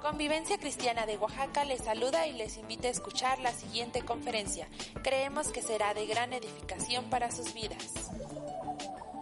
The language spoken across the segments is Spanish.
Convivencia Cristiana de Oaxaca les saluda y les invita a escuchar la siguiente conferencia. Creemos que será de gran edificación para sus vidas.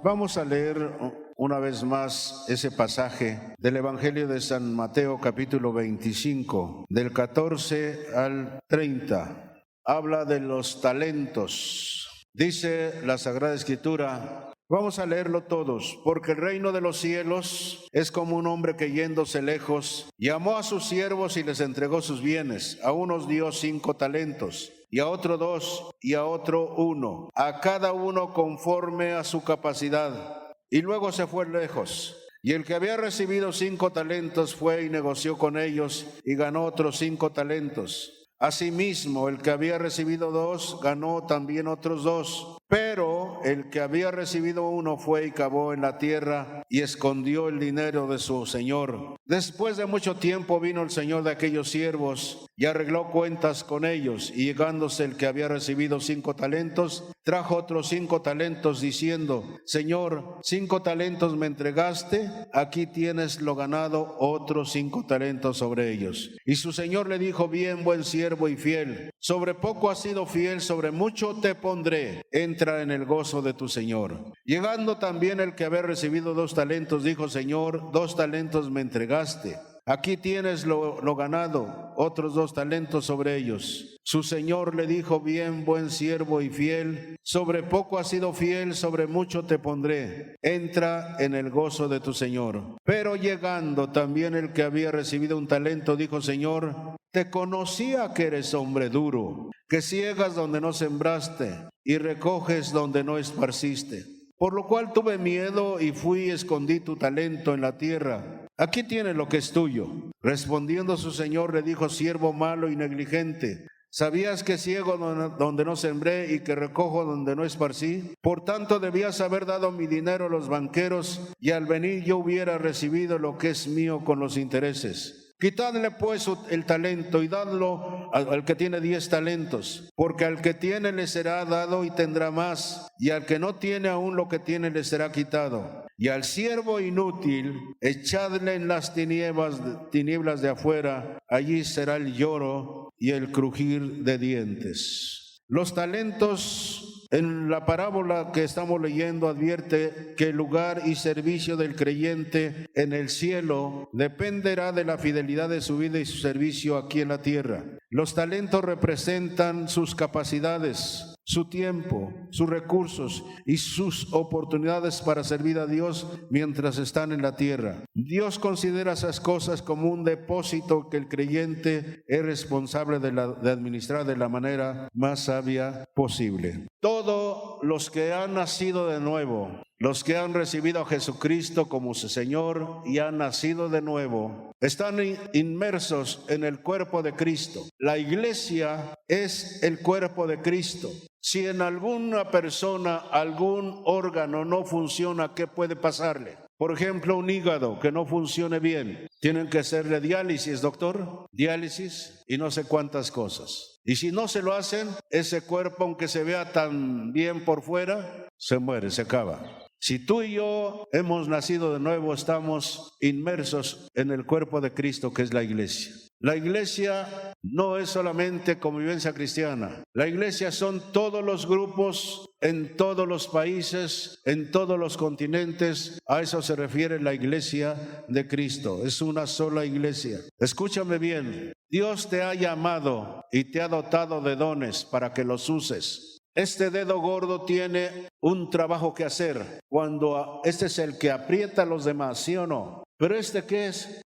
Vamos a leer una vez más ese pasaje del Evangelio de San Mateo, capítulo 25, del 14 al 30. Habla de los talentos. Dice la Sagrada Escritura, vamos a leerlo todos, porque el reino de los cielos es como un hombre que yéndose lejos, llamó a sus siervos y les entregó sus bienes. A unos dio 5 talentos, y a otro 2, y a otro 1, a cada uno conforme a su capacidad. Y luego se fue lejos. Y el que había recibido 5 talentos fue y negoció con ellos, y ganó otros 5 talentos. Asimismo, el que había recibido 2 ganó también otros 2. Pero el que había recibido 1 fue y cavó en la tierra y escondió el dinero de su señor. Después de mucho tiempo vino el señor de aquellos siervos y arregló cuentas con ellos. Y llegándose el que había recibido 5 talentos, trajo otros 5 talentos diciendo, Señor, 5 talentos me entregaste, aquí tienes lo ganado, otros 5 talentos sobre ellos. Y su señor le dijo, bien, buen siervo y fiel, sobre poco has sido fiel, sobre mucho te pondré, entra en el gozo de tu señor. Llegando también el que había recibido 2 talentos, dijo, Señor, 2 talentos me entregaste, aquí tienes lo ganado, otros 2 talentos sobre ellos. Su señor le dijo, bien, buen siervo y fiel, sobre poco has sido fiel, sobre mucho te pondré, entra en el gozo de tu señor. Pero llegando también el que había recibido 1 talento, dijo, Señor, te conocía que eres hombre duro, que ciegas donde no sembraste y recoges donde no esparciste. Por lo cual tuve miedo y fui y escondí tu talento en la tierra. Aquí tienes lo que es tuyo. Respondiendo su señor le dijo, siervo malo y negligente, ¿sabías que ciego donde no sembré y que recojo donde no esparcí? Por tanto debías haber dado mi dinero a los banqueros y al venir yo hubiera recibido lo que es mío con los intereses. Quitadle pues el talento y dadlo al que tiene 10 talentos, porque al que tiene le será dado y tendrá más, y al que no tiene aún lo que tiene le será quitado. Y al siervo inútil echadle en las tinieblas de afuera, allí será el lloro y el crujir de dientes. Los talentos, en la parábola que estamos leyendo, advierte que el lugar y servicio del creyente en el cielo dependerá de la fidelidad de su vida y su servicio aquí en la tierra. Los talentos representan sus capacidades, su tiempo, sus recursos y sus oportunidades para servir a Dios mientras están en la tierra. Dios considera esas cosas como un depósito que el creyente es responsable de administrar de la manera más sabia posible. Todos los que han nacido de nuevo, los que han recibido a Jesucristo como su Señor y han nacido de nuevo, están inmersos en el cuerpo de Cristo. La iglesia es el cuerpo de Cristo. Si en alguna persona algún órgano no funciona, ¿qué puede pasarle? Por ejemplo, un hígado que no funcione bien. Tienen que hacerle diálisis, doctor. Diálisis y no sé cuántas cosas. Y si no se lo hacen, ese cuerpo, aunque se vea tan bien por fuera, se muere, se acaba. Si tú y yo hemos nacido de nuevo, estamos inmersos en el cuerpo de Cristo, que es la iglesia. La iglesia no es solamente Convivencia Cristiana. La iglesia son todos los grupos en todos los países, en todos los continentes. A eso se refiere la iglesia de Cristo. Es una sola iglesia. Escúchame bien. Dios te ha llamado y te ha dotado de dones para que los uses. Este dedo gordo tiene un trabajo que hacer. Cuando este es el que aprieta a los demás, ¿sí o no? Pero este, ¿qué es?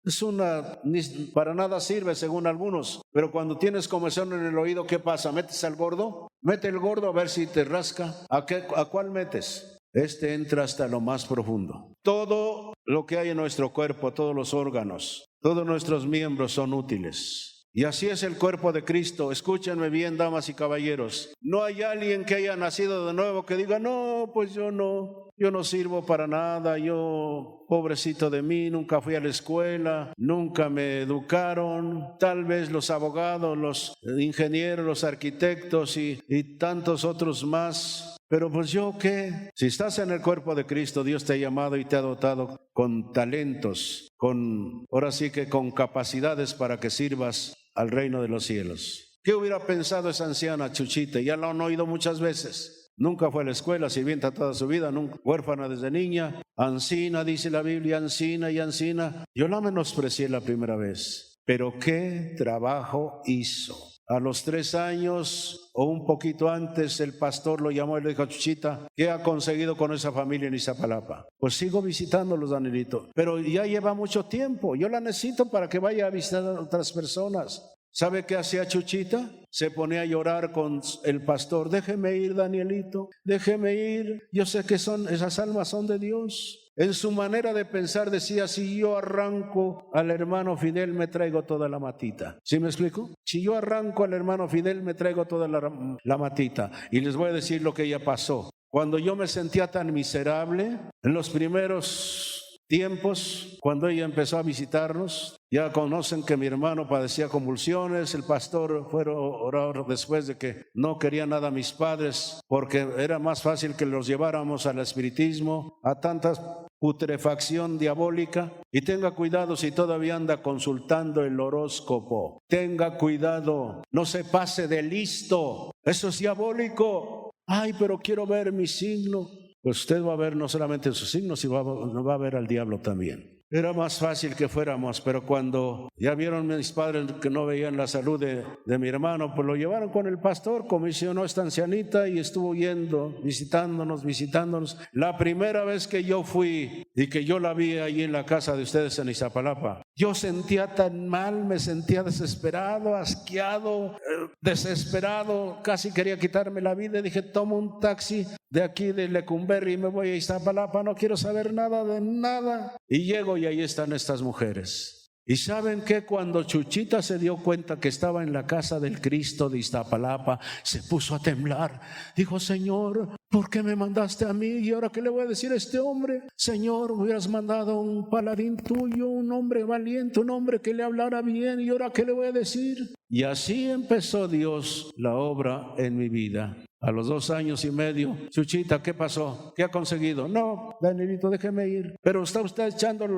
Para nada sirve según algunos. Pero cuando tienes comezón en el oído, ¿qué pasa? ¿Metes al gordo? Mete el gordo a ver si te rasca. ¿A cuál metes? Este entra hasta lo más profundo. Todo lo que hay en nuestro cuerpo, todos los órganos, todos nuestros miembros son útiles. Y así es el cuerpo de Cristo. Escúchenme bien, damas y caballeros. No hay alguien que haya nacido de nuevo que diga, no, pues yo no sirvo para nada, yo pobrecito de mí, nunca fui a la escuela, nunca me educaron, tal vez los abogados, los ingenieros, los arquitectos y tantos otros más. Pero pues yo qué, si estás en el cuerpo de Cristo, Dios te ha llamado y te ha dotado con talentos, ahora sí que con capacidades para que sirvas al reino de los cielos. ¿Qué hubiera pensado esa anciana Chuchita? Ya la han oído muchas veces. Nunca fue a la escuela, sirvienta toda su vida, nunca, huérfana desde niña, ancina, dice la Biblia, ancina y ancina. Yo la menosprecié la primera vez, pero qué trabajo hizo. A los 3 años o un poquito antes, el pastor lo llamó y le dijo: Chuchita, ¿qué ha conseguido con esa familia en Iztapalapa? Pues sigo visitándolos, Danielito, pero ya lleva mucho tiempo. Yo la necesito para que vaya a visitar a otras personas. ¿Sabe qué hacía Chuchita? Se ponía a llorar con el pastor: déjeme ir, Danielito, déjeme ir. Yo sé que esas almas son de Dios. En su manera de pensar decía: si yo arranco al hermano Fidel, me traigo toda la matita. ¿Sí me explico? Si yo arranco al hermano Fidel, me traigo toda la matita. Y les voy a decir lo que ella pasó. Cuando yo me sentía tan miserable, en los primeros tiempos, cuando ella empezó a visitarnos, ya conocen que mi hermano padecía convulsiones. El pastor fue a orar después de que no quería nada a mis padres, porque era más fácil que los lleváramos al espiritismo, a tanta putrefacción diabólica. Y tenga cuidado si todavía anda consultando el horóscopo. Tenga cuidado, no se pase de listo, eso es diabólico. Ay, pero quiero ver mi signo. Pues usted va a ver no solamente su signo, sino va a ver al diablo también. Era más fácil que fuéramos, pero cuando ya vieron mis padres que no veían la salud de mi hermano, pues lo llevaron con el pastor, comisionó esta ancianita y estuvo yendo, visitándonos. La primera vez que yo fui y que yo la vi ahí en la casa de ustedes en Iztapalapa, yo sentía tan mal, me sentía desesperado, asqueado, desesperado, casi quería quitarme la vida. Dije: tomo un taxi de aquí de Lecumberri y me voy a Iztapalapa, no quiero saber nada de nada. Y llego y ahí están estas mujeres. Y ¿saben qué? Cuando Chuchita se dio cuenta que estaba en la casa del Cristo de Iztapalapa, se puso a temblar. Dijo: Señor, ¿por qué me mandaste a mí? ¿Y ahora qué le voy a decir a este hombre? Señor, hubieras mandado un paladín tuyo, un hombre valiente, un hombre que le hablara bien. ¿Y ahora qué le voy a decir? Y así empezó Dios la obra en mi vida. A los 2 años y medio, Chuchita, ¿qué pasó? ¿Qué ha conseguido? No, Danielito, déjeme ir. Pero está usted echando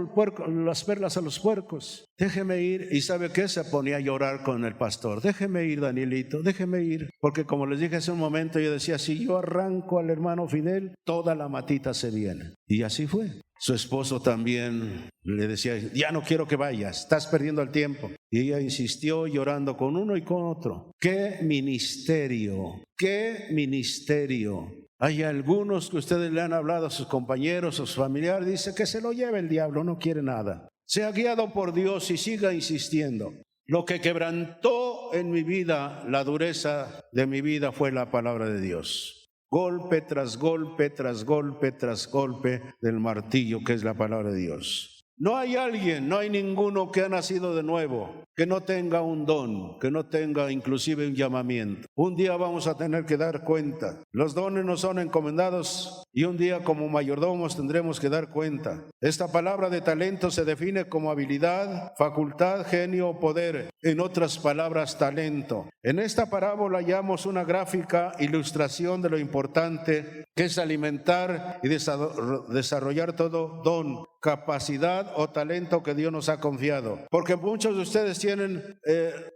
las perlas a los puercos. Déjeme ir. ¿Y sabe qué? Se ponía a llorar con el pastor. Déjeme ir, Danielito, déjeme ir. Porque como les dije hace un momento, yo decía: si yo arranco al hermano Fidel, toda la matita se viene. Y así fue. Su esposo también le decía: ya no quiero que vayas, estás perdiendo el tiempo. Y ella insistió, llorando con uno y con otro. ¡Qué ministerio! ¡Qué ministerio! Hay algunos que ustedes le han hablado a sus compañeros, a sus familiares, dice que se lo lleve el diablo, no quiere nada. Sea guiado por Dios y siga insistiendo. Lo que quebrantó en mi vida, la dureza de mi vida, fue la palabra de Dios. Golpe tras golpe, tras golpe, tras golpe del martillo que es la palabra de Dios. No hay ninguno que ha nacido de nuevo, que no tenga un don, que no tenga inclusive un llamamiento. Un día vamos a tener que dar cuenta. Los dones nos son encomendados y un día como mayordomos tendremos que dar cuenta. Esta palabra de talento se define como habilidad, facultad, genio o poder. En otras palabras, talento. En esta parábola hallamos una gráfica ilustración de lo importante que es alimentar y desarrollar todo don, capacidad o talento que Dios nos ha confiado. Porque muchos de ustedes tienen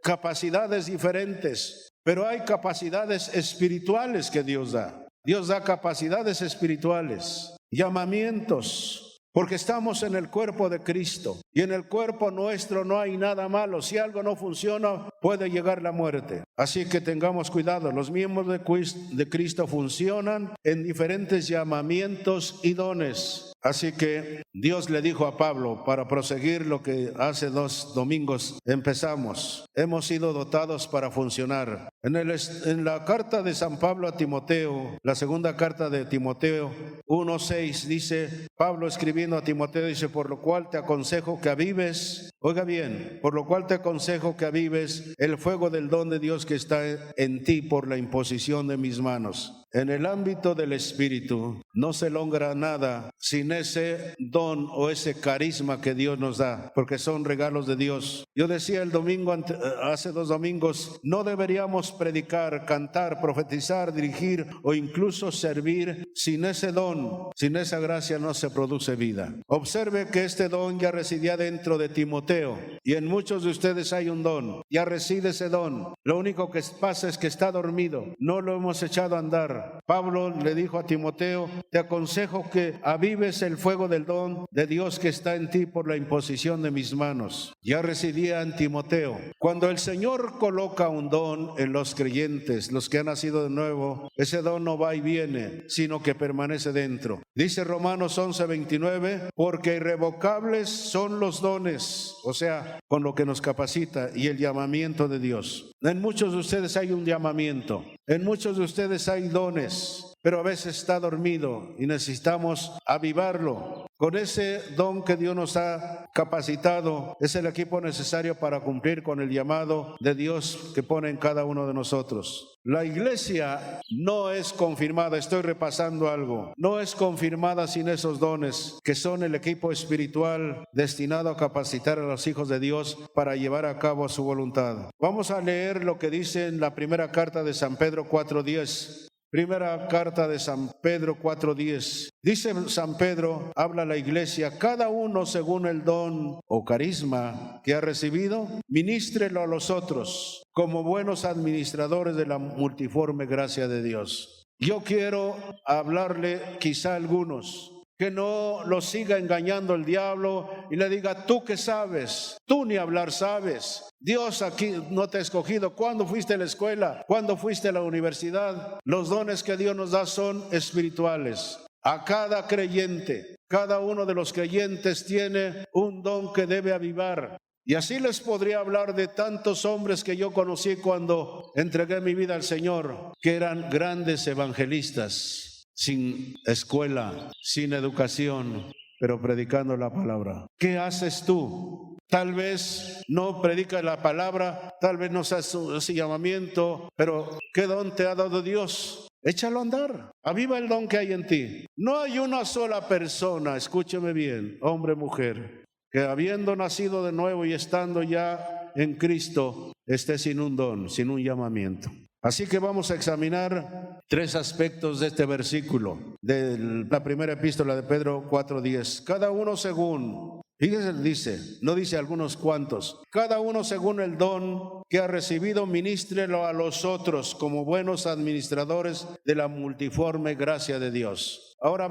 capacidades diferentes, pero hay capacidades espirituales que Dios da. Dios da capacidades espirituales, llamamientos. Porque estamos en el cuerpo de Cristo y en el cuerpo nuestro no hay nada malo. Si algo no funciona, puede llegar la muerte. Así que tengamos cuidado. Los miembros de Cristo funcionan en diferentes llamamientos y dones. Así que Dios le dijo a Pablo, para proseguir lo que hace 2 domingos empezamos, hemos sido dotados para funcionar. En la carta de San Pablo a Timoteo, la segunda carta de Timoteo 1:6, dice Pablo escribiendo a Timoteo, dice: por lo cual te aconsejo que avives Oiga bien, por lo cual te aconsejo que avives el fuego del don de Dios que está en ti por la imposición de mis manos. En el ámbito del Espíritu no se logra nada sin ese don o ese carisma que Dios nos da, porque son regalos de Dios. Yo decía el domingo, hace 2 domingos, no deberíamos predicar, cantar, profetizar, dirigir o incluso servir sin ese don. Sin esa gracia no se produce vida. Observe que este don ya residía dentro de Timoteo y en muchos de ustedes hay un don. Ya reside ese don. Lo único que pasa es que está dormido. No lo hemos echado a andar. Pablo le dijo a Timoteo, te aconsejo que avives el fuego del don de Dios que está en ti por la imposición de mis manos. Ya residía en Timoteo. Cuando el Señor coloca un don en los creyentes, los que han nacido de nuevo, ese don no va y viene, sino que permanece dentro. Dice Romanos 11:29, porque irrevocables son los dones, o sea, con lo que nos capacita y el llamamiento de Dios. En muchos de ustedes hay un llamamiento, en muchos de ustedes hay dones, pero a veces está dormido y necesitamos avivarlo. Con ese don que Dios nos ha capacitado, es el equipo necesario para cumplir con el llamado de Dios que pone en cada uno de nosotros. La iglesia no es confirmada, estoy repasando algo, no es confirmada sin esos dones que son el equipo espiritual destinado a capacitar a los hijos de Dios para llevar a cabo su voluntad. Vamos a leer lo que dice en la primera carta de San Pedro 4:10. Primera carta de San Pedro 4:10. Dice San Pedro, habla a la iglesia, cada uno según el don o carisma que ha recibido, ministrelo a los otros como buenos administradores de la multiforme gracia de Dios. Yo quiero hablarle quizá a algunos que no los siga engañando el diablo y le diga, tú qué sabes, tú ni hablar sabes. Dios aquí no te ha escogido. ¿Cuándo fuiste a la escuela? ¿Cuándo fuiste a la universidad? Los dones que Dios nos da son espirituales. A cada creyente, cada uno de los creyentes tiene un don que debe avivar. Y así les podría hablar de tantos hombres que yo conocí cuando entregué mi vida al Señor, que eran grandes evangelistas, sin escuela, sin educación, pero predicando la palabra. ¿Qué haces tú? Tal vez no predicas la palabra, tal vez no haces ese llamamiento, pero ¿qué don te ha dado Dios? Échalo a andar, aviva el don que hay en ti. No hay una sola persona, escúcheme bien, hombre, mujer, que habiendo nacido de nuevo y estando ya en Cristo, esté sin un don, sin un llamamiento. Así que vamos a examinar 3 aspectos de este versículo, de la primera epístola de Pedro 4:10. Cada uno según, fíjense, dice, no dice algunos cuantos, cada uno según el don que ha recibido, ministrelo a los otros como buenos administradores de la multiforme gracia de Dios. Ahora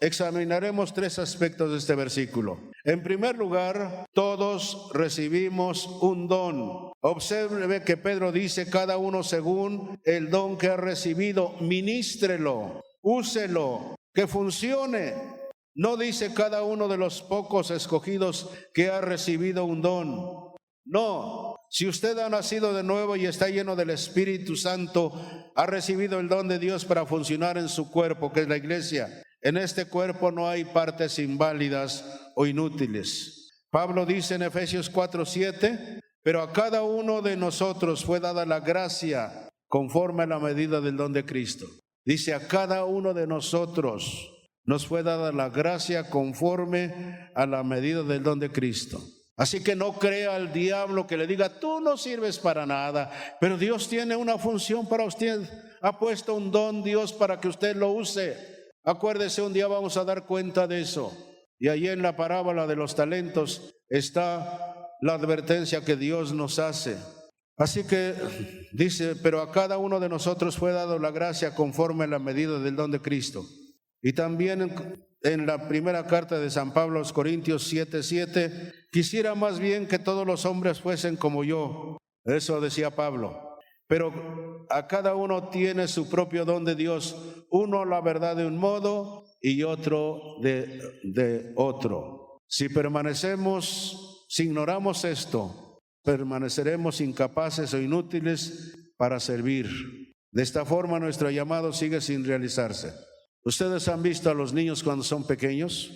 examinaremos 3 aspectos de este versículo. En primer lugar, todos recibimos un don. Observe que Pedro dice, cada uno según el don que ha recibido, ministrelo, úselo, que funcione. No dice cada uno de los pocos escogidos que ha recibido un don. No, si usted ha nacido de nuevo y está lleno del Espíritu Santo, ha recibido el don de Dios para funcionar en su cuerpo, que es la iglesia. En este cuerpo no hay partes inválidas o inútiles. Pablo dice en Efesios 4:7, pero a cada uno de nosotros fue dada la gracia conforme a la medida del don de Cristo. Dice, a cada uno de nosotros nos fue dada la gracia conforme a la medida del don de Cristo. Así que no crea al diablo que le diga, tú no sirves para nada, pero Dios tiene una función para usted. Ha puesto un don Dios para que usted lo use. Acuérdese, un día vamos a dar cuenta de eso. Y ahí en la parábola de los talentos está la advertencia que Dios nos hace. Así que dice, pero a cada uno de nosotros fue dado la gracia conforme a la medida del don de Cristo. Y también en la primera carta de San Pablo a los Corintios 7:7, quisiera más bien que todos los hombres fuesen como yo. Eso decía Pablo. Pero a cada uno tiene su propio don de Dios, uno la verdad de un modo y otro de otro. Si ignoramos esto, permaneceremos incapaces o inútiles para servir. De esta forma nuestro llamado sigue sin realizarse. Ustedes han visto a los niños cuando son pequeños,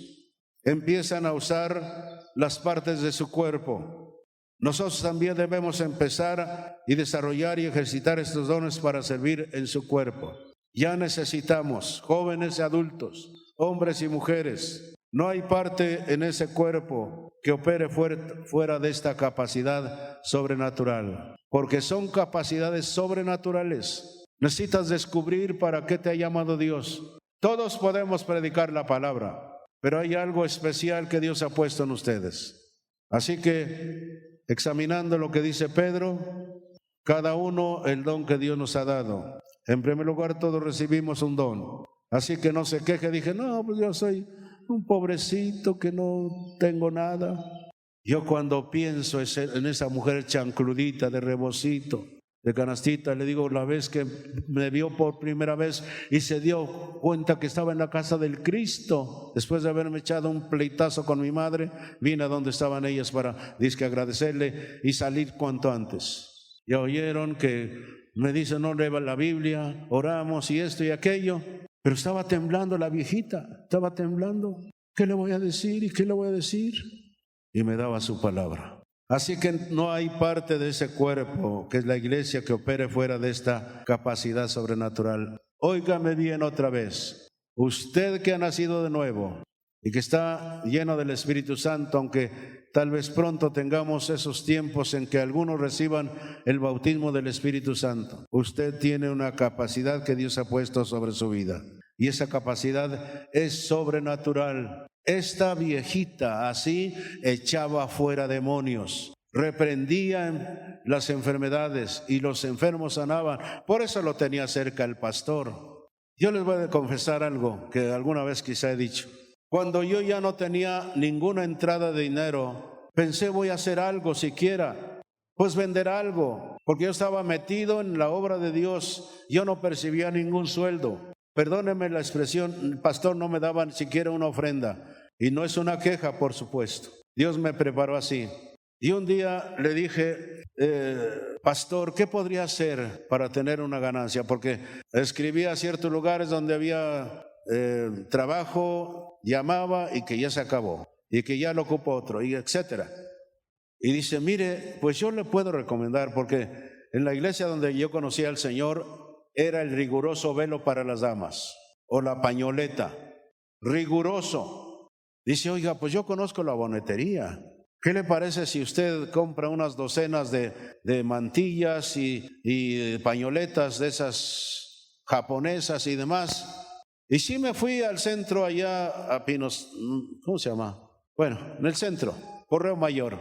empiezan a usar las partes de su cuerpo. Nosotros también debemos empezar y desarrollar y ejercitar estos dones para servir en su cuerpo. Ya necesitamos, jóvenes y adultos, hombres y mujeres. No hay parte en ese cuerpo que opere fuera de esta capacidad sobrenatural, porque son capacidades sobrenaturales. Necesitas descubrir para qué te ha llamado Dios. Todos podemos predicar la palabra, pero hay algo especial que Dios ha puesto en ustedes. Así que, examinando lo que dice Pedro, cada uno el don que Dios nos ha dado. En primer lugar, todos recibimos un don. Así que no se queje. Dije, no, pues yo soy un pobrecito que no tengo nada. Yo cuando pienso en esa mujer chancludita, de rebocito, de canastita, le digo, la vez que me vio por primera vez y se dio cuenta que estaba en la casa del Cristo, después de haberme echado un pleitazo con mi madre, vine a donde estaban ellas para, dizque, agradecerle y salir cuanto antes. Ya oyeron que me dicen, no lea la Biblia, oramos y esto y aquello, pero estaba temblando la viejita, estaba temblando. ¿Qué le voy a decir y qué le voy a decir? Y me daba su palabra. Así que no hay parte de ese cuerpo, que es la iglesia, que opere fuera de esta capacidad sobrenatural. Óigame bien otra vez. Usted que ha nacido de nuevo y que está lleno del Espíritu Santo, aunque tal vez pronto tengamos esos tiempos en que algunos reciban el bautismo del Espíritu Santo, usted tiene una capacidad que Dios ha puesto sobre su vida. Y esa capacidad es sobrenatural. Esta viejita así echaba fuera demonios, reprendía las enfermedades y los enfermos sanaban. Por eso lo tenía cerca el pastor. Yo les voy a confesar algo que alguna vez quizá he dicho. Cuando yo ya no tenía ninguna entrada de dinero, pensé, voy a hacer algo siquiera, pues vender algo, porque yo estaba metido en la obra de Dios. Yo no percibía ningún sueldo. Perdóneme la expresión, el pastor no me daba ni siquiera una ofrenda. Y no es una queja, por supuesto. Dios me preparó así. Y un día le dije, pastor, ¿qué podría hacer para tener una ganancia? Porque escribía a ciertos lugares donde había trabajo, llamaba y que ya se acabó, y que ya lo ocupó otro, y etcétera. Y dice, mire, pues yo le puedo recomendar, porque en la iglesia donde yo conocí al Señor era el riguroso velo para las damas, o la pañoleta, riguroso. Dice, oiga, pues yo conozco la bonetería. ¿Qué le parece si usted compra unas docenas de mantillas y pañoletas de esas japonesas y demás? Y sí me fui al centro allá a Pinos, ¿cómo se llama? Bueno, en el centro, Correo Mayor.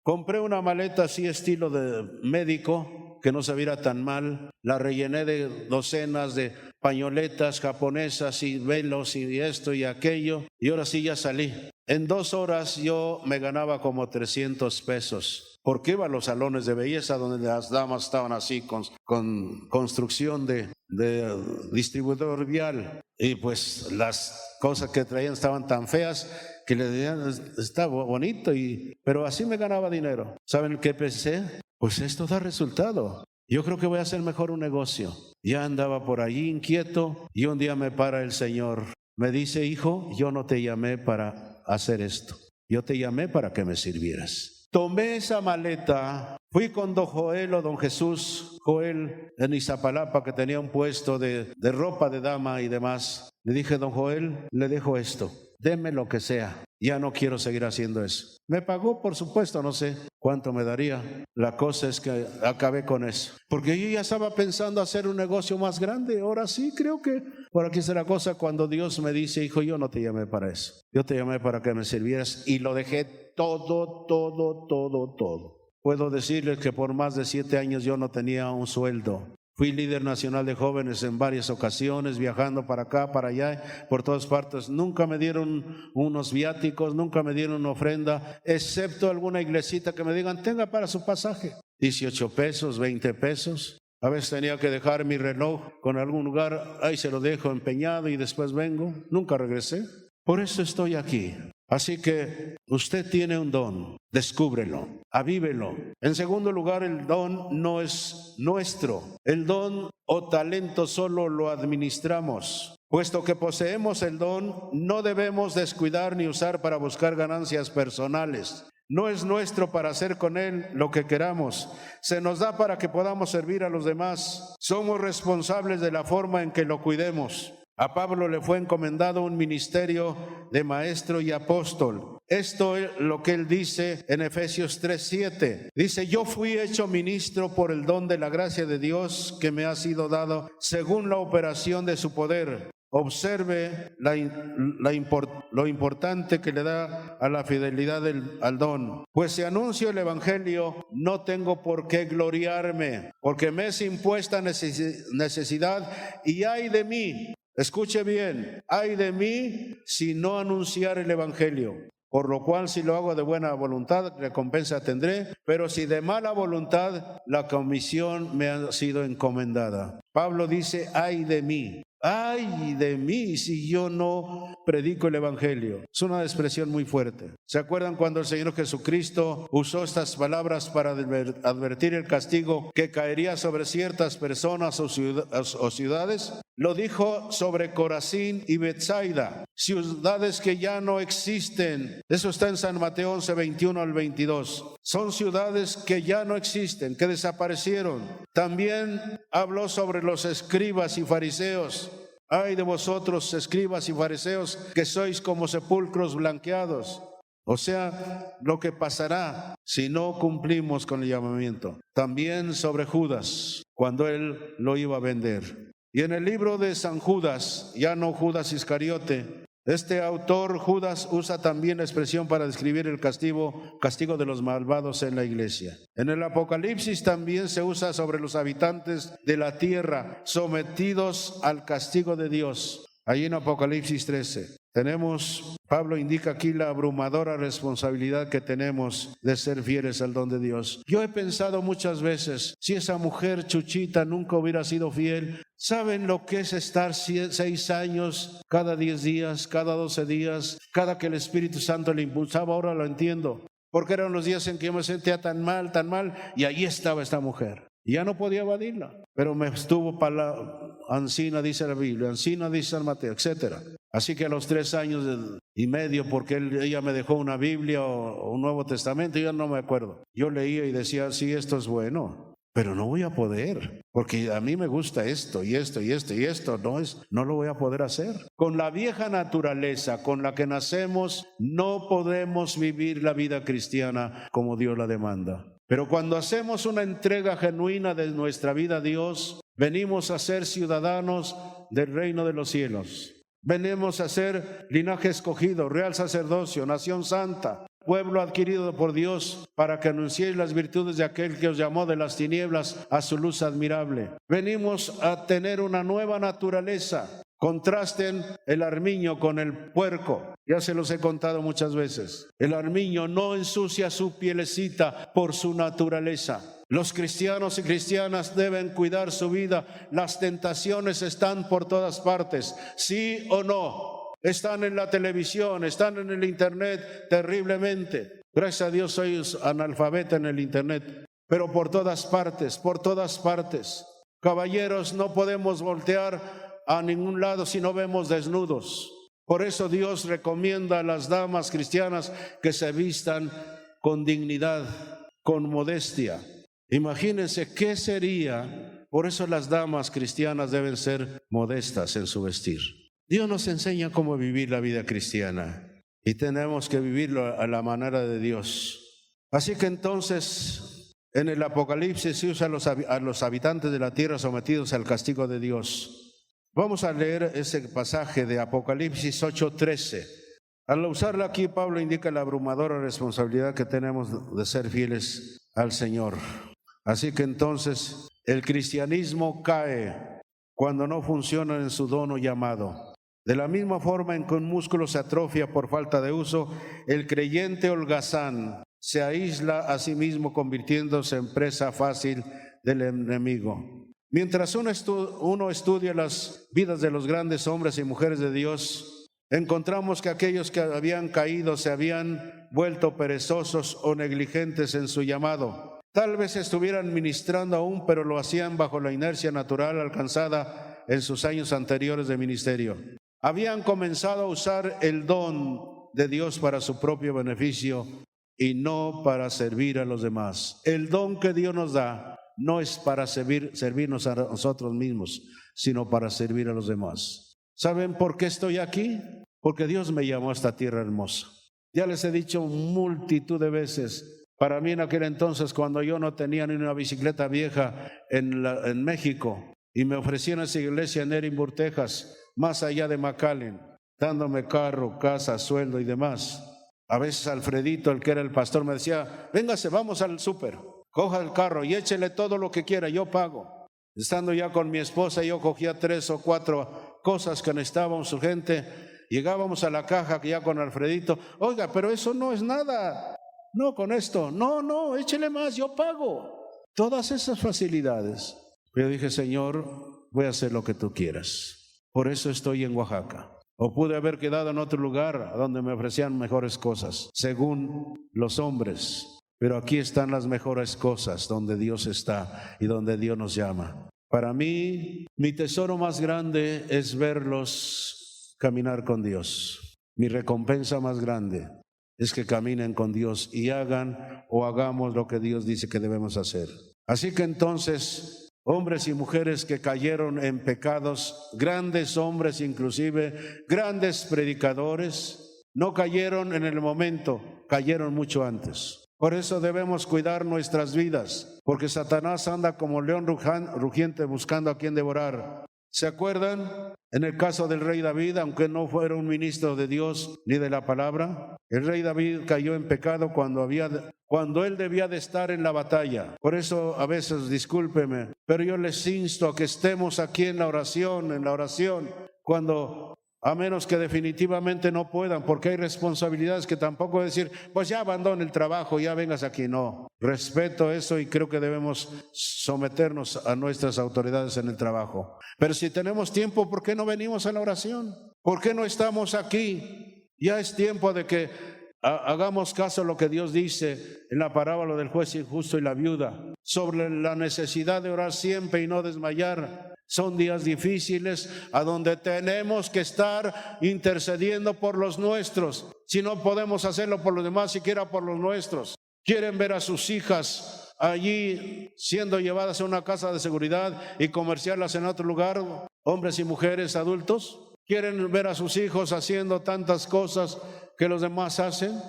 Compré una maleta así estilo de médico, que no se viera tan mal. La rellené de docenas de pañoletas japonesas y velos y esto y aquello. Y ahora sí ya salí. En 2 horas yo me ganaba como 300 pesos. Porque iba a los salones de belleza donde las damas estaban así con construcción de distribuidor vial. Y pues las cosas que traían estaban tan feas que le decían, está bonito, pero así me ganaba dinero. ¿Saben qué pensé? Pues esto da resultado. Yo creo que voy a hacer mejor un negocio. Ya andaba por allí inquieto y un día me para el Señor. Me dice, hijo, yo no te llamé para hacer esto. Yo te llamé para que me sirvieras. Tomé esa maleta, fui con don Joel o don Jesús, Joel en Iztapalapa, que tenía un puesto de ropa de dama y demás. Le dije, don Joel, le dejo esto, deme lo que sea, ya no quiero seguir haciendo eso. Me pagó, por supuesto, no sé cuánto me daría. La cosa es que acabé con eso, porque yo ya estaba pensando hacer un negocio más grande. Ahora sí, creo que por aquí será cosa cuando Dios me dice, hijo, yo no te llamé para eso, yo te llamé para que me sirvieras, y lo dejé todo. Puedo decirles que por más de 7 años yo no tenía un sueldo. Fui líder nacional de jóvenes en varias ocasiones, viajando para acá, para allá, por todas partes. Nunca me dieron unos viáticos, nunca me dieron una ofrenda, excepto alguna iglesita que me digan, tenga para su pasaje. 18 pesos, 20 pesos. A veces tenía que dejar mi reloj con algún lugar, ahí se lo dejo empeñado y después vengo. Nunca regresé. Por eso estoy aquí. Así que usted tiene un don, descúbrelo, avívelo, En segundo lugar, el don no es nuestro. El don o talento solo lo administramos. Puesto que poseemos el don, no debemos descuidar ni usar para buscar ganancias personales. No es nuestro para hacer con él lo que queramos. Se nos da para que podamos servir a los demás. Somos responsables de la forma en que lo cuidemos. A Pablo le fue encomendado un ministerio de maestro y apóstol. Esto es lo que él dice en Efesios 3:7. Dice: yo fui hecho ministro por el don de la gracia de Dios que me ha sido dado según la operación de su poder. Observe lo importante que le da a la fidelidad al don. Pues si anuncio el evangelio, no tengo por qué gloriarme, porque me es impuesta necesidad, y ay de mí, escuche bien, ay de mí si no anunciar el evangelio. Por lo cual, si lo hago de buena voluntad, recompensa tendré, pero si de mala voluntad, la comisión me ha sido encomendada. Pablo dice: ay de mí. Ay de mí si yo no predico el evangelio. Es una expresión muy fuerte. ¿Se acuerdan cuando el Señor Jesucristo usó estas palabras para advertir el castigo que caería sobre ciertas personas o ciudades? Lo dijo sobre Corazín y Betsaida, ciudades que ya no existen. Eso está en San Mateo 11, 21 al 22. Son ciudades que ya no existen, que desaparecieron. También habló sobre los escribas y fariseos. Ay de vosotros, escribas y fariseos, que sois como sepulcros blanqueados. O sea, lo que pasará si no cumplimos con el llamamiento. También sobre Judas, cuando él lo iba a vender. Y en el libro de San Judas, ya no Judas Iscariote, este autor, Judas, usa también la expresión para describir el castigo de los malvados en la iglesia. En el Apocalipsis también se usa sobre los habitantes de la tierra, sometidos al castigo de Dios. Allí en Apocalipsis 13 Pablo indica aquí la abrumadora responsabilidad que tenemos de ser fieles al don de Dios. Yo he pensado muchas veces, si esa mujer Chuchita nunca hubiera sido fiel, ¿saben lo que es estar 6 años, cada 10 días, cada 12 días, cada que el Espíritu Santo le impulsaba? Ahora lo entiendo, porque eran los días en que yo me sentía tan mal, y allí estaba esta mujer. Y ya no podía evadirla, pero me estuvo ansina, dice la Biblia, ansina, dice San Mateo, etc. Así que a los 3 años y medio, porque ella me dejó una Biblia o un Nuevo Testamento, yo no me acuerdo. Yo leía y decía: sí, esto es bueno, pero no voy a poder, porque a mí me gusta esto y esto y esto y esto, no lo voy a poder hacer. Con la vieja naturaleza con la que nacemos, no podemos vivir la vida cristiana como Dios la demanda. Pero cuando hacemos una entrega genuina de nuestra vida a Dios, venimos a ser ciudadanos del reino de los cielos. Venimos a ser linaje escogido, real sacerdocio, nación santa, pueblo adquirido por Dios, para que anunciéis las virtudes de aquel que os llamó de las tinieblas a su luz admirable. Venimos a tener una nueva naturaleza. Contrasten el armiño con el puerco. Ya se los he contado muchas veces. El armiño no ensucia su pielecita por su naturaleza. Los cristianos y cristianas deben cuidar su vida. Las tentaciones están por todas partes, ¿sí o no? Están en la televisión, están en el internet terriblemente. Gracias a Dios soy analfabeta en el internet, pero por todas partes, por todas partes. Caballeros, no podemos voltear a ningún lado si no vemos desnudos. Por eso Dios recomienda a las damas cristianas que se vistan con dignidad, con modestia. Imagínense qué sería. Por eso las damas cristianas deben ser modestas en su vestir. Dios nos enseña cómo vivir la vida cristiana y tenemos que vivirlo a la manera de Dios. Así que entonces en el Apocalipsis se usa a los habitantes de la tierra sometidos al castigo de Dios. Vamos a leer ese pasaje de Apocalipsis 8:13. Al usarlo aquí, Pablo indica la abrumadora responsabilidad que tenemos de ser fieles al Señor. Así que entonces el cristianismo cae cuando no funciona en su don o llamado. De la misma forma en que un músculo se atrofia por falta de uso, el creyente holgazán se aísla a sí mismo, convirtiéndose en presa fácil del enemigo. Mientras uno estudia las vidas de los grandes hombres y mujeres de Dios, encontramos que aquellos que habían caído se habían vuelto perezosos o negligentes en su llamado. Tal vez estuvieran ministrando aún, pero lo hacían bajo la inercia natural alcanzada en sus años anteriores de ministerio. Habían comenzado a usar el don de Dios para su propio beneficio y no para servir a los demás. El don que Dios nos da no es para servirnos a nosotros mismos, sino para servir a los demás. ¿Saben por qué estoy aquí? Porque Dios me llamó a esta tierra hermosa. Ya les he dicho multitud de veces, para mí en aquel entonces, cuando yo no tenía ni una bicicleta vieja en México, y me ofrecieron esa iglesia en Edimburgo, Texas, más allá de McAllen, dándome carro, casa, sueldo y demás. A veces Alfredito, el que era el pastor, me decía, véngase, vamos al súper, coja el carro y échele todo lo que quiera, yo pago. Estando ya con mi esposa, yo cogía 3 o 4 cosas que necesitábamos urgente, llegábamos a la caja ya con Alfredito, oiga, pero eso no es nada, no con esto, no, échele más, yo pago. Todas esas facilidades. Yo dije, Señor, voy a hacer lo que tú quieras. Por eso estoy en Oaxaca. O pude haber quedado en otro lugar donde me ofrecían mejores cosas, según los hombres. Pero aquí están las mejores cosas, donde Dios está y donde Dios nos llama. Para mí, mi tesoro más grande es verlos caminar con Dios. Mi recompensa más grande es que caminen con Dios y hagan o hagamos lo que Dios dice que debemos hacer. Así que entonces, hombres y mujeres que cayeron en pecados, grandes hombres inclusive, grandes predicadores, no cayeron en el momento, cayeron mucho antes. Por eso debemos cuidar nuestras vidas, porque Satanás anda como león rugiente buscando a quien devorar. ¿Se acuerdan? En el caso del rey David, aunque no fuera un ministro de Dios ni de la palabra, el rey David cayó en pecado cuando él debía de estar en la batalla. Por eso a veces, discúlpeme, pero yo les insto a que estemos aquí en la oración, cuando, a menos que definitivamente no puedan, porque hay responsabilidades que tampoco decir, pues ya abandone el trabajo, ya vengas aquí. No, respeto eso y creo que debemos someternos a nuestras autoridades en el trabajo. Pero si tenemos tiempo, ¿por qué no venimos a la oración? ¿Por qué no estamos aquí? Ya es tiempo de que hagamos caso a lo que Dios dice en la parábola del juez injusto y la viuda, sobre la necesidad de orar siempre y no desmayar. Son días difíciles a donde tenemos que estar intercediendo por los nuestros. Si no podemos hacerlo por los demás, siquiera por los nuestros. Quieren ver a sus hijas allí siendo llevadas a una casa de seguridad y comerciarlas en otro lugar, hombres y mujeres adultos. Quieren ver a sus hijos haciendo tantas cosas que los demás hacen.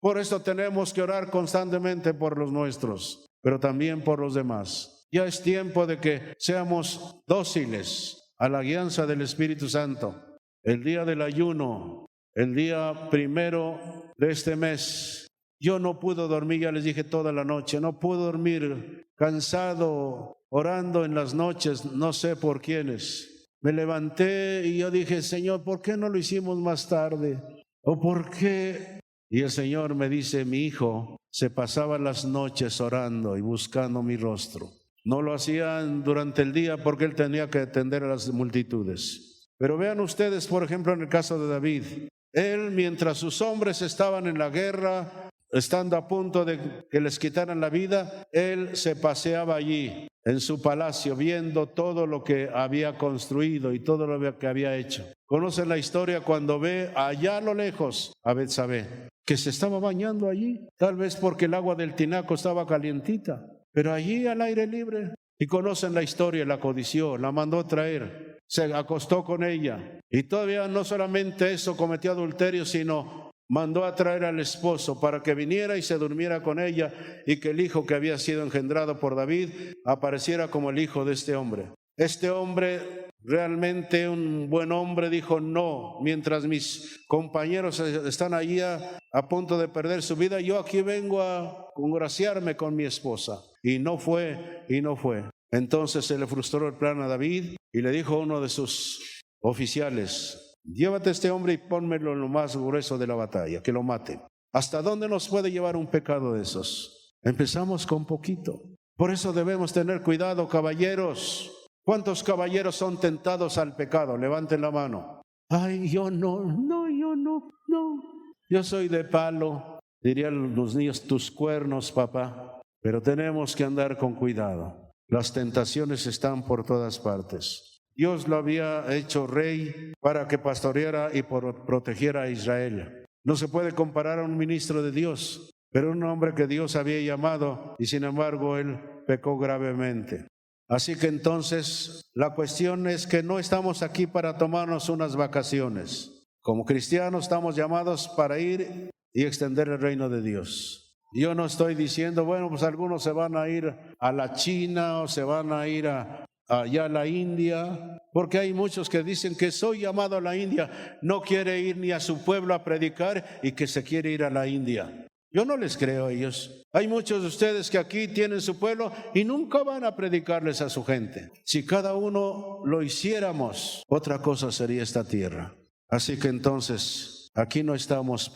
Por esto tenemos que orar constantemente por los nuestros, pero también por los demás. Ya es tiempo de que seamos dóciles a la guianza del Espíritu Santo. El día del ayuno, el día 1 de este mes, yo no pude dormir, ya les dije, toda la noche. No pude dormir, cansado, orando en las noches, no sé por quiénes. Me levanté y yo dije, Señor, ¿por qué no lo hicimos más tarde? ¿O por qué? Y el Señor me dice, mi hijo se pasaba las noches orando y buscando mi rostro. No lo hacían durante el día porque él tenía que atender a las multitudes. Pero vean ustedes, por ejemplo, en el caso de David. Él, mientras sus hombres estaban en la guerra, estando a punto de que les quitaran la vida, él se paseaba allí, en su palacio, viendo todo lo que había construido y todo lo que había hecho. ¿Conocen la historia cuando ve allá a lo lejos a Betsabé, que se estaba bañando allí? Tal vez porque el agua del tinaco estaba calientita, pero allí al aire libre. Y conocen la historia, la codició, la mandó traer, se acostó con ella. Y todavía no solamente eso, cometió adulterio, sino mandó a traer al esposo para que viniera y se durmiera con ella y que el hijo que había sido engendrado por David apareciera como el hijo de este hombre. Este hombre, realmente un buen hombre, dijo, no, mientras mis compañeros están allí a punto de perder su vida, yo aquí vengo a congraciarme con mi esposa. Y no fue. Entonces se le frustró el plan a David y le dijo a uno de sus oficiales, llévate a este hombre y pónmelo en lo más grueso de la batalla, que lo mate. ¿Hasta dónde nos puede llevar un pecado de esos? Empezamos con poquito. Por eso debemos tener cuidado, caballeros. ¿Cuántos caballeros son tentados al pecado? Levanten la mano. Ay, yo no. Yo soy de palo. Dirían los niños, tus cuernos, papá. pero tenemos que andar con cuidado. Las tentaciones están por todas partes. Dios lo había hecho rey para que pastoreara y protegiera a Israel. No se puede comparar a un ministro de Dios, pero un hombre que Dios había llamado y sin embargo él pecó gravemente. Así que entonces la cuestión es que no estamos aquí para tomarnos unas vacaciones. Como cristianos estamos llamados para ir y extender el reino de Dios. Yo no estoy diciendo, bueno, pues algunos se van a ir a la China o se van a ir allá a la India, porque hay muchos que dicen que soy llamado a la India, no quiere ir ni a su pueblo a predicar y que se quiere ir a la India. Yo no les creo a ellos. Hay muchos de ustedes que aquí tienen su pueblo y nunca van a predicarles a su gente. Si cada uno lo hiciéramos, otra cosa sería esta tierra. Así que entonces, aquí no estamos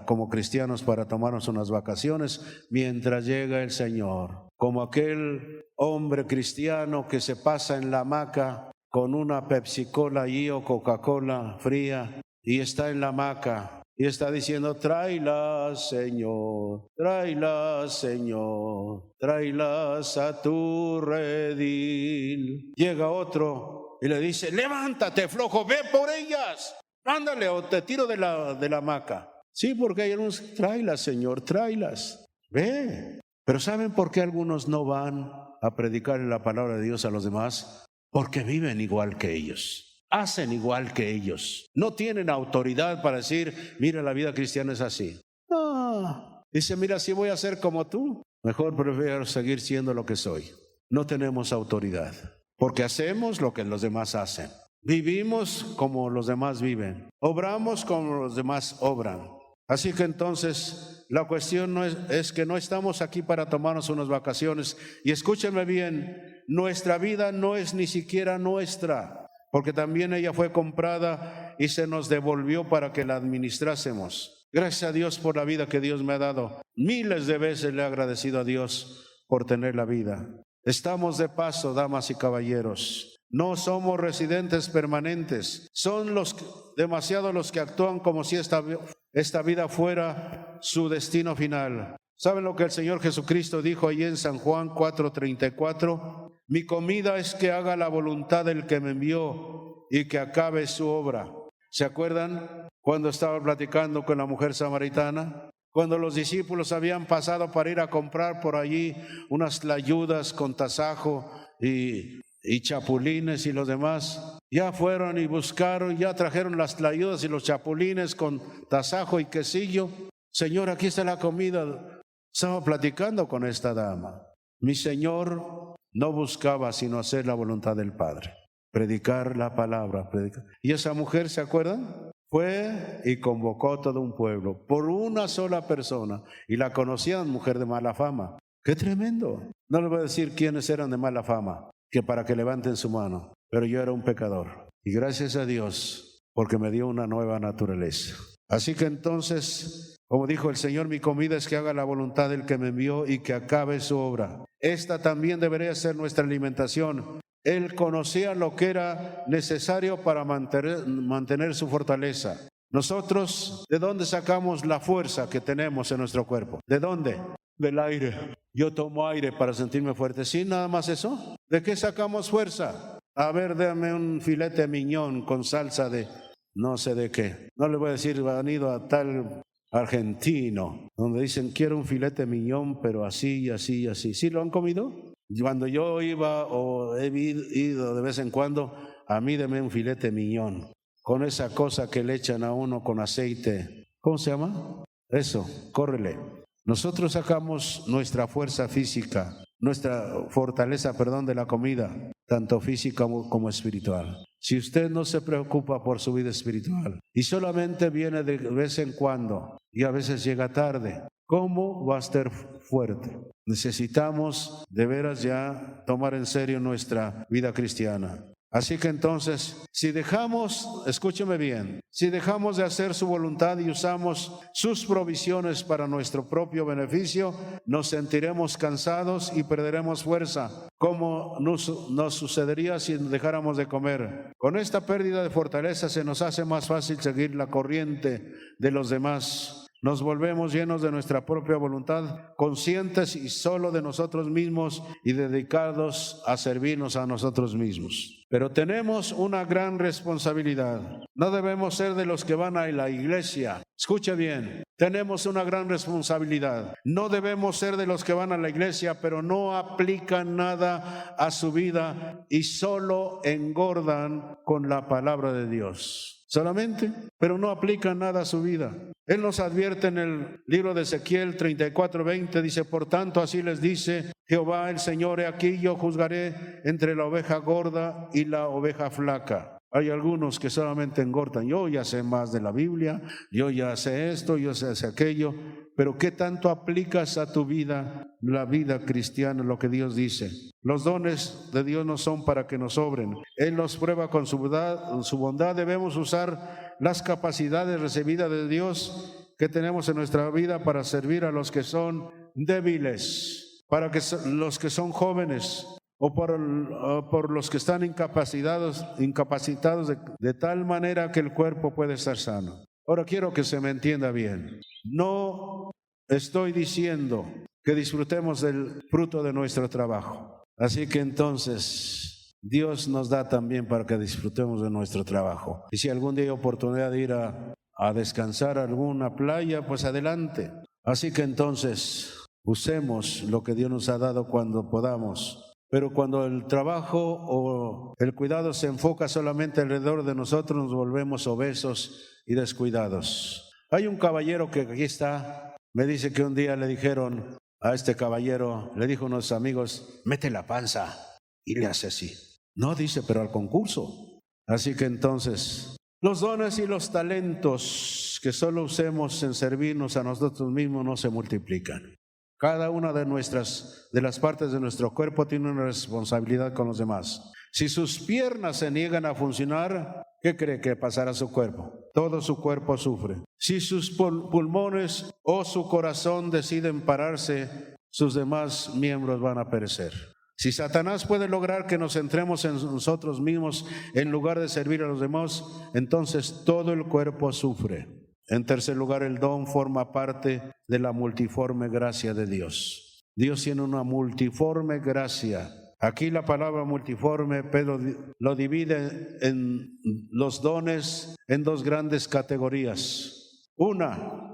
como cristianos para tomarnos unas vacaciones mientras llega el Señor. Como aquel hombre cristiano que se pasa en la hamaca con una Pepsi-Cola allí o Coca-Cola fría y está en la hamaca. Y está diciendo, tráelas, Señor, tráelas, Señor, tráelas a tu redil. Llega otro y le dice, levántate, flojo, ve por ellas, ándale, o te tiro de la hamaca. Sí, porque hay algunos, tráelas, Señor, tráelas, ve. Pero ¿saben por qué algunos no van a predicar la palabra de Dios a los demás? Porque viven igual que ellos. Hacen igual que ellos. No tienen autoridad para decir, mira, la vida cristiana es así. No. Dice, mira, si voy a ser como tú, mejor prefiero seguir siendo lo que soy. No tenemos autoridad, porque hacemos lo que los demás hacen. Vivimos como los demás viven. Obramos como los demás obran. Así que entonces, la cuestión no es que no estamos aquí para tomarnos unas vacaciones. Y escúchenme bien, nuestra vida no es ni siquiera nuestra, porque también ella fue comprada y se nos devolvió para que la administrásemos. Gracias a Dios por la vida que Dios me ha dado. Miles de veces le he agradecido a Dios por tener la vida. Estamos de paso, damas y caballeros. No somos residentes permanentes. Son demasiados los que actúan como si esta vida fuera su destino final. ¿Saben lo que el Señor Jesucristo dijo allí en San Juan 4:34? Mi comida es que haga la voluntad del que me envió y que acabe su obra. ¿Se acuerdan cuando estaba platicando con la mujer samaritana? Cuando los discípulos habían pasado para ir a comprar por allí unas tlayudas con tasajo y chapulines y los demás, ya fueron y buscaron, ya trajeron las tlayudas y los chapulines con tasajo y quesillo. Señor, aquí está la comida. Estaba platicando con esta dama. Mi Señor no buscaba sino hacer la voluntad del Padre, predicar la palabra. Y esa mujer, ¿se acuerdan? Fue y convocó todo un pueblo por una sola persona y la conocían mujer de mala fama. ¡Qué tremendo! No les voy a decir quiénes eran de mala fama, que para que levanten su mano, pero yo era un pecador y gracias a Dios porque me dio una nueva naturaleza. Así que entonces, como dijo el Señor, mi comida es que haga la voluntad del que me envió y que acabe su obra. Esta también debería ser nuestra alimentación. Él conocía lo que era necesario para mantener su fortaleza. Nosotros, ¿de dónde sacamos la fuerza que tenemos en nuestro cuerpo? ¿De dónde? Del aire. Yo tomo aire para sentirme fuerte. ¿Sí? ¿Nada más eso? ¿De qué sacamos fuerza? A ver, dame un filete miñón con salsa de no sé de qué. No le voy a decir, han ido a tal argentino, donde dicen, quiero un filete miñón, pero así, así, así. ¿Sí lo han comido? Cuando yo iba o he ido de vez en cuando, a mí deme un filete miñón, con esa cosa que le echan a uno con aceite. ¿Cómo se llama? Eso, córrele. Nosotros sacamos nuestra fuerza física, nuestra fortaleza, de la comida, tanto física como espiritual. Si usted no se preocupa por su vida espiritual y solamente viene de vez en cuando y a veces llega tarde, ¿cómo va a estar fuerte? Necesitamos de veras ya tomar en serio nuestra vida cristiana. Así que entonces, si dejamos, escúcheme bien, si dejamos de hacer su voluntad y usamos sus provisiones para nuestro propio beneficio, nos sentiremos cansados y perderemos fuerza, como nos sucedería si dejáramos de comer. Con esta pérdida de fortaleza se nos hace más fácil seguir la corriente de los demás. nos volvemos llenos de nuestra propia voluntad, conscientes y solo de nosotros mismos y dedicados a servirnos a nosotros mismos. Pero tenemos una gran responsabilidad. No debemos ser de los que van a la iglesia. Escuche bien, tenemos una gran responsabilidad. No debemos ser de los que van a la iglesia, pero no aplican nada a su vida y solo engordan con la palabra de Dios. Solamente, pero no aplican nada a su vida. Él nos advierte en el libro de Ezequiel 34:20, dice: por tanto así les dice Jehová el Señor, he aquí yo juzgaré entre la oveja gorda y la oveja flaca. Hay algunos que solamente engordan. Yo ya sé más de la Biblia, yo ya sé esto, yo sé aquello, pero ¿qué tanto aplicas a tu vida, la vida cristiana, lo que Dios dice? Los dones de Dios no son para que nos sobren. Él nos prueba con su bondad. Debemos usar las capacidades recibidas de Dios que tenemos en nuestra vida para servir a los que son débiles, para que los que son jóvenes, o por los que están incapacitados de tal manera que el cuerpo puede estar sano. Ahora quiero que se me entienda bien. No estoy diciendo que disfrutemos del fruto de nuestro trabajo. Así que entonces Dios nos da también para que disfrutemos de nuestro trabajo. Y si algún día hay oportunidad de ir a descansar a alguna playa, pues adelante. Así que entonces usemos lo que Dios nos ha dado cuando podamos. Pero cuando el trabajo o el cuidado se enfoca solamente alrededor de nosotros, nos volvemos obesos y descuidados. Hay un caballero que aquí está, me dice que un día le dijeron a este caballero, le dijo a unos amigos: mete la panza, y le hace así. No, dice, pero al concurso. Así que entonces, los dones y los talentos que solo usemos en servirnos a nosotros mismos no se multiplican. Cada una de las partes de nuestro cuerpo tiene una responsabilidad con los demás. Si sus piernas se niegan a funcionar, ¿qué cree que pasará a su cuerpo? Todo su cuerpo sufre. Si sus pulmones o su corazón deciden pararse, sus demás miembros van a perecer. Si Satanás puede lograr que nos centremos en nosotros mismos en lugar de servir a los demás, entonces todo el cuerpo sufre. En tercer lugar, el don forma parte de la multiforme gracia de Dios. Dios tiene una multiforme gracia. Aquí la palabra multiforme, Pedro lo divide en los dones en dos grandes categorías.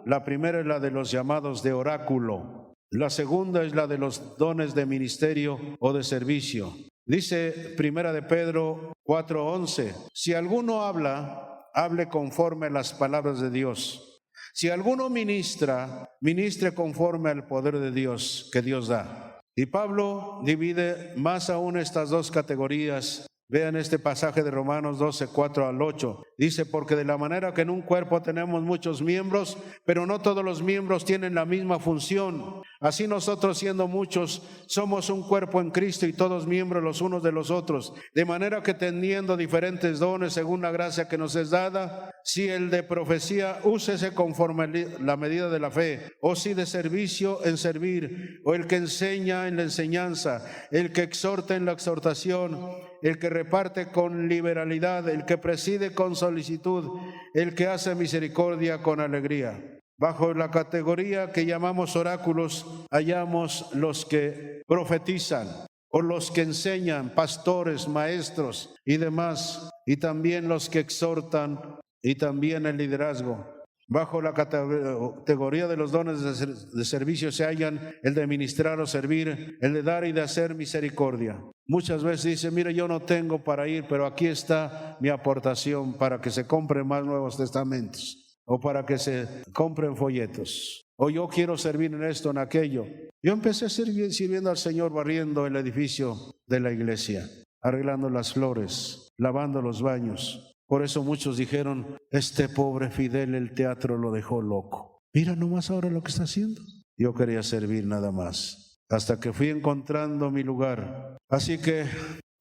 La primera es la de los llamados de oráculo. La segunda es la de los dones de ministerio o de servicio. Dice Primera de Pedro 4:11, si alguno hable conforme a las palabras de Dios. Si alguno ministre conforme al poder de Dios que Dios da. Y Pablo divide más aún estas dos categorías. Vean este pasaje de Romanos 12:4-8. Dice, porque de la manera que en un cuerpo tenemos muchos miembros, pero no todos los miembros tienen la misma función. Así nosotros, siendo muchos, somos un cuerpo en Cristo y todos miembros los unos de los otros. De manera que teniendo diferentes dones según la gracia que nos es dada, si el de profecía, úsese conforme la medida de la fe, o si de servicio, en servir, o el que enseña en la enseñanza, el que exhorta en la exhortación, el que reparte con liberalidad, el que preside con solicitud, el que hace misericordia con alegría. Bajo la categoría que llamamos oráculos, hallamos los que profetizan o los que enseñan, pastores, maestros y demás, y también los que exhortan y también el liderazgo. Bajo la categoría de los dones de servicio se hallan el de ministrar o servir, el de dar y de hacer misericordia. Muchas veces dice, mire, yo no tengo para ir, pero aquí está mi aportación para que se compren más Nuevos Testamentos o para que se compren folletos. O yo quiero servir en esto, en aquello. Yo empecé a servir sirviendo al Señor, barriendo el edificio de la iglesia, arreglando las flores, lavando los baños. Por eso muchos dijeron, este pobre Fidel el teatro lo dejó loco. Mira nomás ahora lo que está haciendo. Yo quería servir nada más, hasta que fui encontrando mi lugar. Así que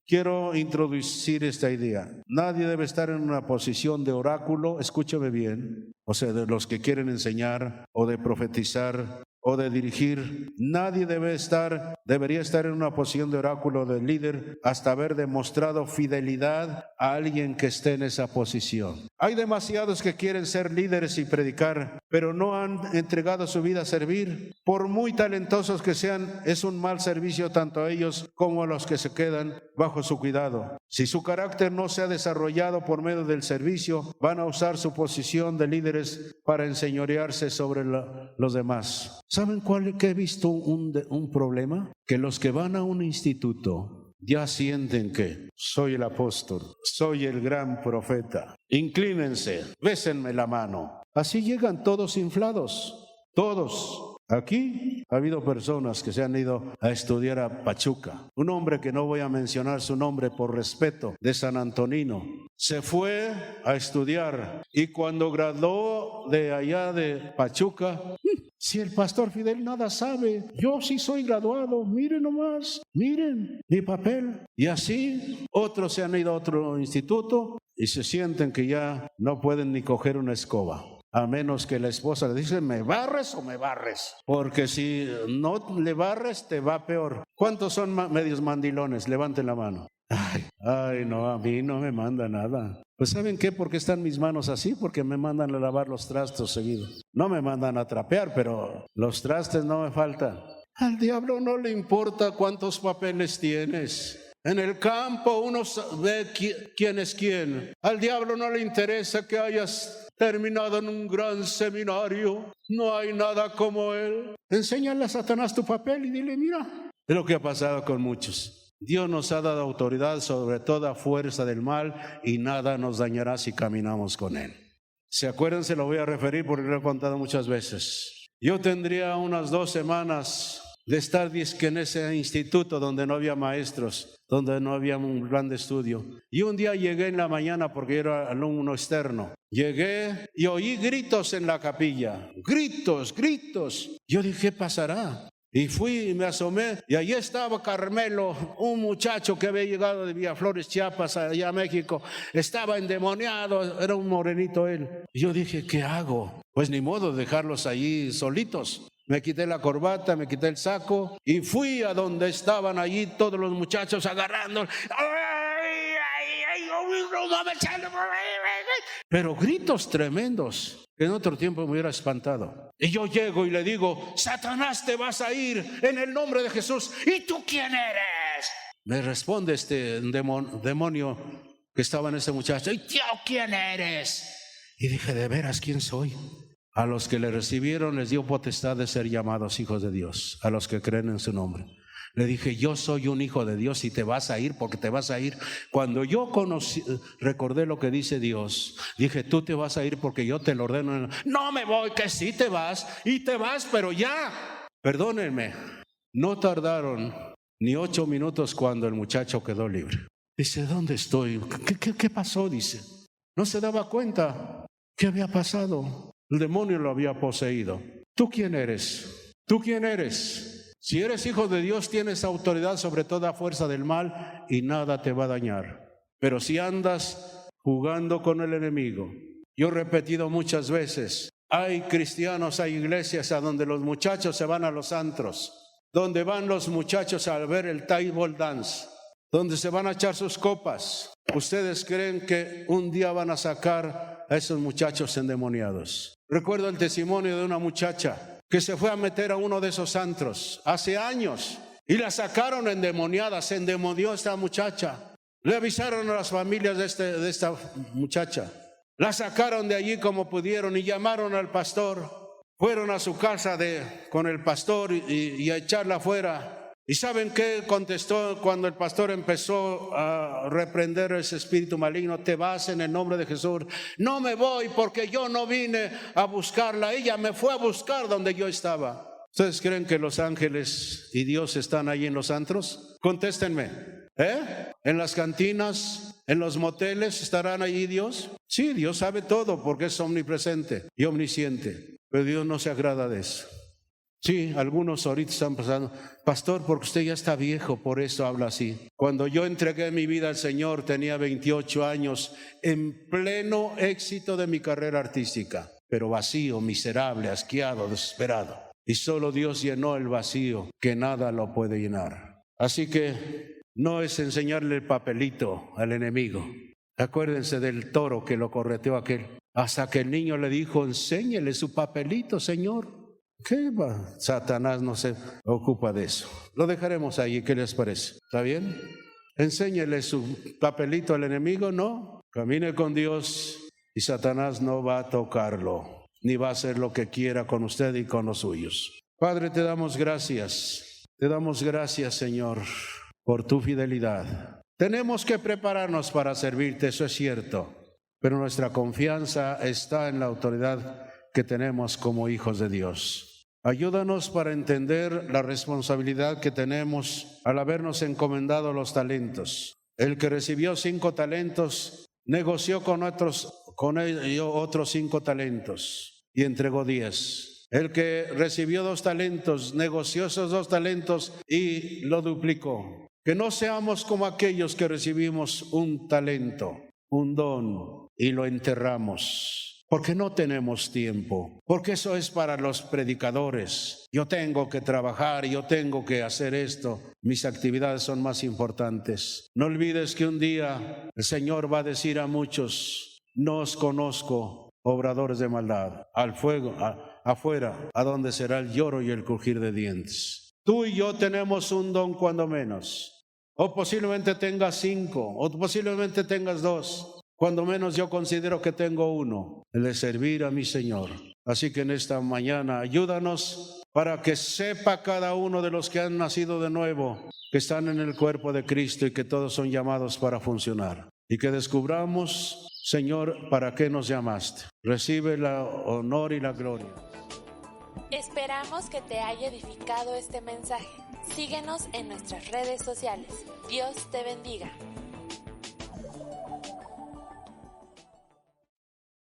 quiero introducir esta idea. Nadie debe estar en una posición de oráculo, escúchame bien, o sea, de los que quieren enseñar o de profetizar o de dirigir. Nadie debería estar en una posición de oráculo de líder hasta haber demostrado fidelidad a alguien que esté en esa posición. Hay demasiados que quieren ser líderes y predicar, pero no han entregado su vida a servir. Por muy talentosos que sean, es un mal servicio tanto a ellos como a los que se quedan bajo su cuidado. Si su carácter no se ha desarrollado por medio del servicio, van a usar su posición de líderes para enseñorearse sobre los demás. ¿Saben cuál que he visto un problema? Que los que van a un instituto ya sienten que soy el apóstol, soy el gran profeta. Inclínense, bésenme la mano. Así llegan todos inflados, todos. Aquí ha habido personas que se han ido a estudiar a Pachuca. Un hombre que no voy a mencionar su nombre por respeto, de San Antonino, se fue a estudiar y cuando graduó de allá de Pachuca, si el pastor Fidel nada sabe, yo sí soy graduado, miren nomás, miren mi papel. Y así otros se han ido a otro instituto y se sienten que ya no pueden ni coger una escoba. A menos que la esposa le dice, ¿me barres o me barres? Porque si no le barres, te va peor. ¿Cuántos son medios mandilones? Levanten la mano. Ay, no, a mí no me manda nada. Pues ¿saben qué? ¿Por qué están mis manos así? Porque me mandan a lavar los trastos seguido. No me mandan a trapear, pero los trastes no me faltan. Al diablo no le importa cuántos papeles tienes. En el campo uno ve quién es quién. Al diablo no le interesa que hayas terminado en un gran seminario. No hay nada como él. Enséñale a Satanás tu papel y dile, mira. Es lo que ha pasado con muchos. Dios nos ha dado autoridad sobre toda fuerza del mal y nada nos dañará si caminamos con él. ¿Se acuerdan? Se lo voy a referir porque lo he contado muchas veces. Yo tendría unas 2 semanas de estar en ese instituto donde no había maestros, donde no había un plan de estudio. Y un día llegué en la mañana porque yo era alumno externo. Llegué y oí gritos en la capilla. Gritos, gritos. Yo dije, ¿qué pasará? Y fui y me asomé y allí estaba Carmelo, un muchacho que había llegado de Villaflores, Chiapas, allá a México. Estaba endemoniado, era un morenito él. Y yo dije, ¿qué hago? Pues ni modo de dejarlos allí solitos. Me quité la corbata, me quité el saco y fui a donde estaban allí todos los muchachos agarrando. Pero gritos tremendos. En otro tiempo me hubiera espantado. Y yo llego y le digo, Satanás, te vas a ir en el nombre de Jesús. ¿Y tú quién eres? Me responde este demonio que estaba en ese muchacho. ¿Y tú quién eres? Y dije, ¿de veras quién soy? A los que le recibieron les dio potestad de ser llamados hijos de Dios, a los que creen en su nombre. Le dije, yo soy un hijo de Dios y te vas a ir porque te vas a ir. Cuando yo recordé lo que dice Dios, dije, tú te vas a ir porque yo te lo ordeno. No me voy, que sí te vas y te vas, pero ya. Perdónenme, no tardaron ni 8 minutos cuando el muchacho quedó libre. Dice, ¿dónde estoy? ¿Qué pasó? Dice, no se daba cuenta qué había pasado. El demonio lo había poseído. ¿Tú quién eres? ¿Tú quién eres? Si eres hijo de Dios, tienes autoridad sobre toda fuerza del mal y nada te va a dañar. Pero si andas jugando con el enemigo, yo he repetido muchas veces, hay cristianos, hay iglesias a donde los muchachos se van a los antros, donde van los muchachos a ver el table dance, donde se van a echar sus copas. ¿Ustedes creen que un día van a sacar a esos muchachos endemoniados? Recuerdo el testimonio de una muchacha que se fue a meter a uno de esos antros hace años y la sacaron endemoniada. Se endemonió esta muchacha. Le avisaron a las familias de esta muchacha. La sacaron de allí como pudieron y llamaron al pastor. Fueron a su casa con el pastor y a echarla afuera. ¿Y saben qué contestó cuando el pastor empezó a reprender ese espíritu maligno? Te vas en el nombre de Jesús. No me voy porque yo no vine a buscarla. Ella me fue a buscar donde yo estaba. ¿Ustedes creen que los ángeles y Dios están ahí en los antros? Contéstenme. ¿En las cantinas, en los moteles estarán allí Dios? Sí, Dios sabe todo porque es omnipresente y omnisciente. Pero Dios no se agrada de eso. Sí, algunos ahorita están pasando, pastor, porque usted ya está viejo, por eso habla así. Cuando yo entregué mi vida al Señor tenía 28 años, en pleno éxito de mi carrera artística, pero vacío, miserable, asqueado, desesperado. y solo Dios llenó el vacío que nada lo puede llenar. Así que no es enseñarle el papelito al enemigo. Acuérdense del toro que lo correteó aquel, hasta que el niño le dijo: enséñele su papelito, Señor. ¿Qué va? Satanás no se ocupa de eso. Lo dejaremos ahí, ¿qué les parece? ¿Está bien? Enséñele su papelito al enemigo, no. Camine con Dios y Satanás no va a tocarlo, ni va a hacer lo que quiera con usted y con los suyos. Padre, te damos gracias. Te damos gracias, Señor, por tu fidelidad. Tenemos que prepararnos para servirte, eso es cierto, pero nuestra confianza está en la autoridad que tenemos como hijos de Dios. Ayúdanos para entender la responsabilidad que tenemos al habernos encomendado los talentos. El que recibió 5 talentos negoció con ellos otros 5 talentos y entregó 10. El que recibió 2 talentos negoció esos 2 talentos y lo duplicó. Que no seamos como aquellos que recibimos un talento, un don, y lo enterramos. Porque no tenemos tiempo, porque eso es para los predicadores. Yo tengo que trabajar, yo tengo que hacer esto. Mis actividades son más importantes. No olvides que un día el Señor va a decir a muchos: no os conozco, obradores de maldad. Al fuego, afuera, a donde será el lloro y el crujir de dientes. Tú y yo tenemos un don cuando menos. O posiblemente tengas 5, o posiblemente tengas 2. Cuando menos yo considero que tengo 1, el de servir a mi Señor. Así que en esta mañana ayúdanos para que sepa cada uno de los que han nacido de nuevo que están en el cuerpo de Cristo y que todos son llamados para funcionar. Y que descubramos, Señor, para qué nos llamaste. Recibe el honor y la gloria. Esperamos que te haya edificado este mensaje. Síguenos en nuestras redes sociales. Dios te bendiga.